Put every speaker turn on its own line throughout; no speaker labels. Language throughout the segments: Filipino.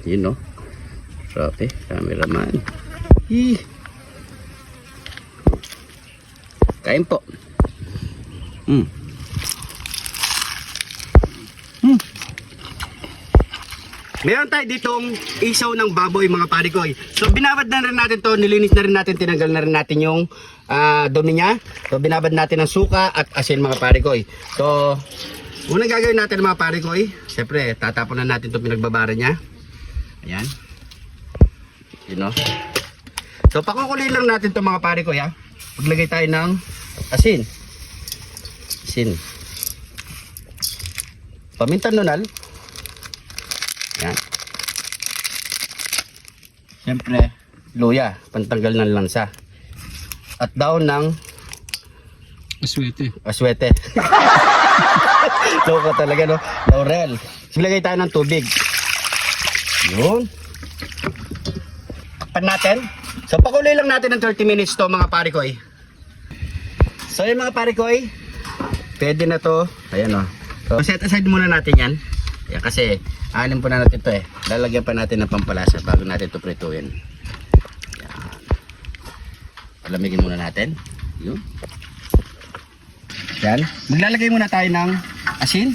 Yun no. Grabe, cameraman. Kain po. Meron tayo ditong isaw ng baboy mga parikoy. So binabad na rin natin to, nilinis na rin natin, tinanggal na rin natin yung dumi niya. So binabad natin ng suka at asin mga parikoy. So unang gagawin natin mga parikoy, siyempre tatapon na natin itong pinagbabara niya. Ayan. You know? So pakukuloyin lang natin itong mga parikoy ha. Paglagay tayo ng asin. Asin. Paminta nunal. Yan. Siyempre, luya, pantanggal ng lansa. At daon ng
Aswete.
aswete. Loko talaga no. Laurel. Ilagay tayo ng tubig. Yun. Pan natin. So pakuloy lang natin ng 30 minutes to mga parikoy. So yung mga parikoy, pwede na to. Ayan o. So set aside muna natin yan. Yan kasi anin po na natin ito eh. Lalagyan pa natin ng pampalasa bago natin ito prituin. Yan. Palamigin muna natin. Yun. Yan. Maglalagay muna tayo ng asin.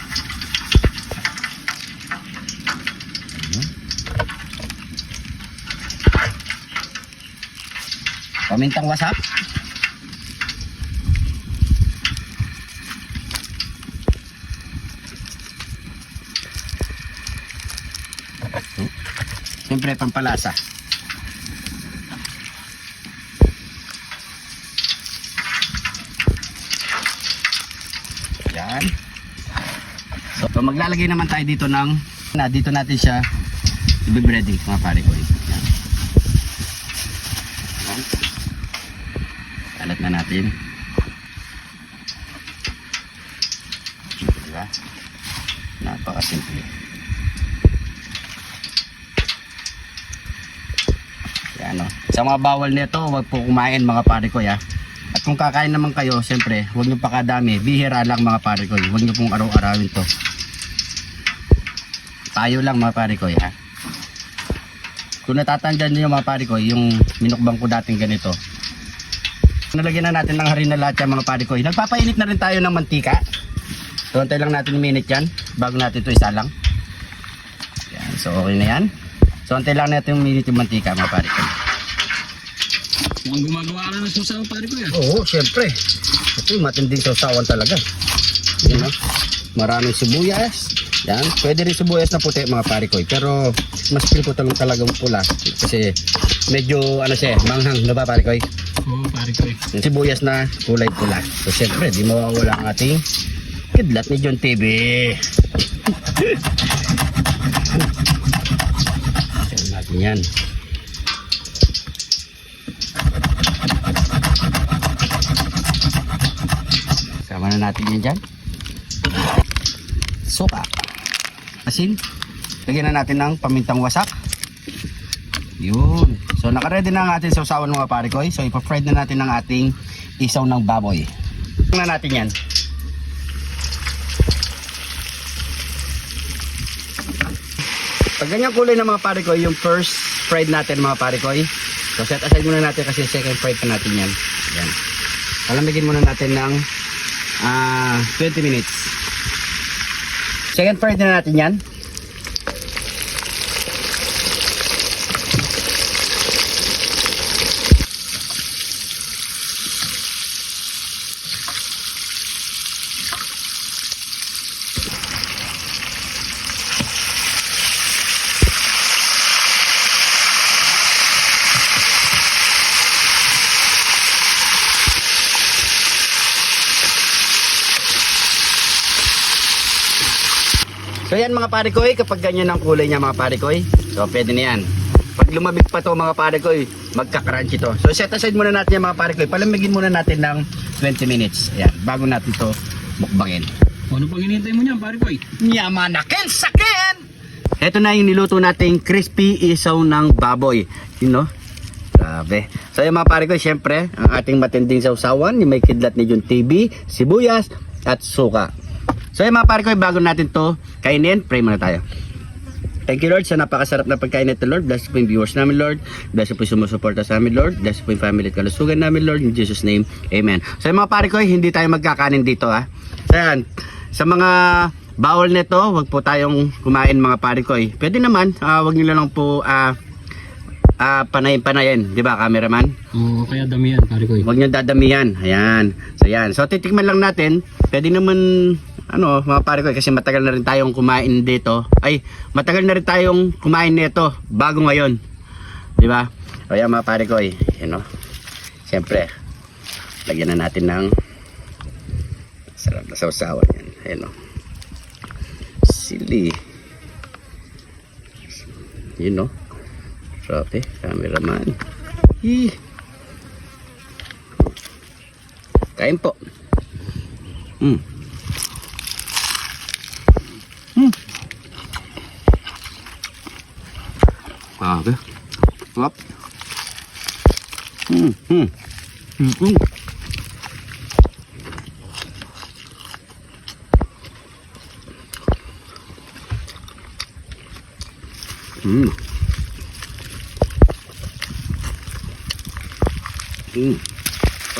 Yan. Pamintang wasak. Siyempre pampalasa. Yan. So maglalagay naman tayo dito ng dito natin siya i-bready mga parikoy. Yan. Yan. Kalat na natin. Diba? Napakasimple. Ano, sa mga bawal nito, wag po kumain mga parikoy ha. At kung kakain naman kayo, siyempre, huwag nyo pakadami, bihira lang mga parikoy. Huwag nyo pong araw-arawin to. Tayo lang mga parikoy ha. Kung natatandaan nyo mga parikoy, yung minukbang ko dating ganito. Nalagyan na natin ng harina lahat yan mga parikoy. Nagpapainit na rin tayo ng mantika. So antay lang natin minute yan, bago natin ito isalang. Yan, so okay na yan. So antay lang natin minute yung mantika mga parikoy.
Mukhang gumagawa ka na ng susaw pare ko yan.
Oo, syempre. Ito matinding sausawan talaga. Yan, no? Maraming sibuyas. Yan, pwede rin sibuyas na puti mga parikoy. Pero mas feel ko talagang pula. Kasi medyo ano siya, manghang na ba parikoy?
Oo pare ko eh.
Yung sibuyas na kulay pula. So syempre, di mawawala ang ating kidlat ni John TV. Yan natin yan. Sama na natin yan dyan. Suka. Asin. Lagyan na natin ng pamintang wasak. Yun. So nakaready na ang ating sausawan mga parikoy. So ipa-fried na natin ang ating isaw ng baboy. Tingnan natin yan. Pag ganyan kulay ng mga parikoy, yung first fried natin mga parikoy. So set aside muna natin kasi second fried pa natin yan. Yan. Palamigin muna natin ng 20 minutes. Second fried na natin yan. So yan mga parikoy, kapag ganyan ang kulay niya mga parikoy, so pwede na yan. Pag lumamig pa to mga parikoy, magka-crunchy to. So set aside muna natin yan mga parikoy, palamigin muna natin ng 20 minutes. Ayan, bago natin to mukbangin.
Ano pang hinihintay mo niyan pare ko eh?
Yamanakin sakin! Ito na yung niluto nating crispy isaw ng baboy. You know? Grabe. So yung mga parikoy, syempre, ang ating matinding sausawan, yung may kidlat ni John TV, sibuyas, at suka. So yung mga parikoy, bago natin to kainin, pray muna tayo. Thank you, Lord, sa napakasarap na pagkain nito, Lord. Bless po yung viewers namin, Lord. Bless po yung sumusuporta sa amin, Lord. Bless po yung family at kalusugan namin, Lord. In Jesus' name, Amen. So, yung mga pare ko, hindi tayo magkakanin dito, ha. So, yan. Sa mga bawal nito, wag po tayong kumain, mga pare ko. Pwede naman, wag nyo lang po panayin, di ba, cameraman?
Oo, kaya damihan, pare ko.
Huwag nyo dadamihan. Ayan. So, yan. So, titikman lang natin. Pwede naman, mga pare ko, kasi matagal na rin tayong kumain dito. Ay, matagal na rin tayong kumain nito bago ngayon. Di ba? O, yan, mga pare ko, Siyempre, lagyan na natin ng sarap na sausawan yan. Ayan, sili. Yun, sarap cameraman. Kain po. Grabe. Sarap.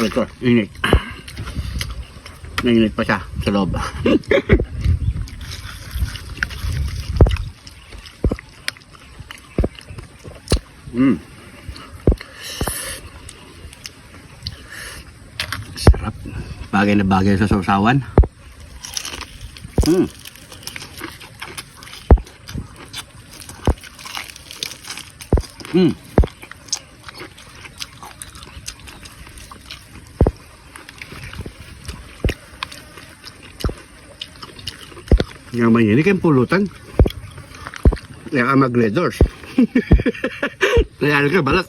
Ito, init. Nainit pa siya sa loob. Sarap. Bagay na bagay sa sausawan. Yang may ini kan pulutan. Yang ama gledors. Real ka balat.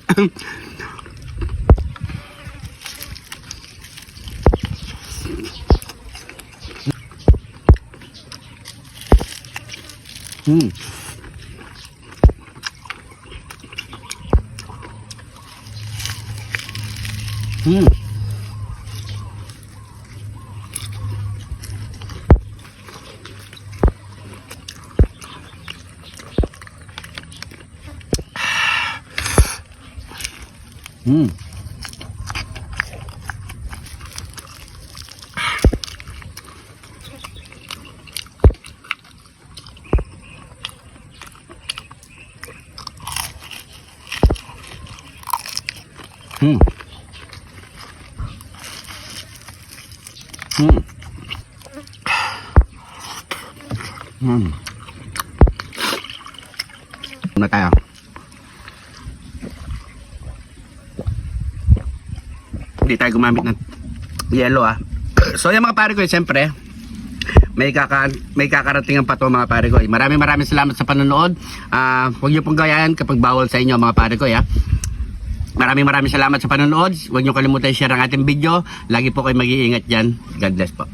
Na tayo. Hindi tayo gumamit ng yellow So yung mga pare ko, siyempre may kakaratingan pa to, mga pare ko. Maraming salamat sa panonood. Huwag niyo pong gayahin kapag bawal sa inyo, mga pare ko. Maraming salamat sa panonood. Huwag niyo kalimutan i-share ang ating video. Lagi po kayo mag-iingat dyan. God bless po.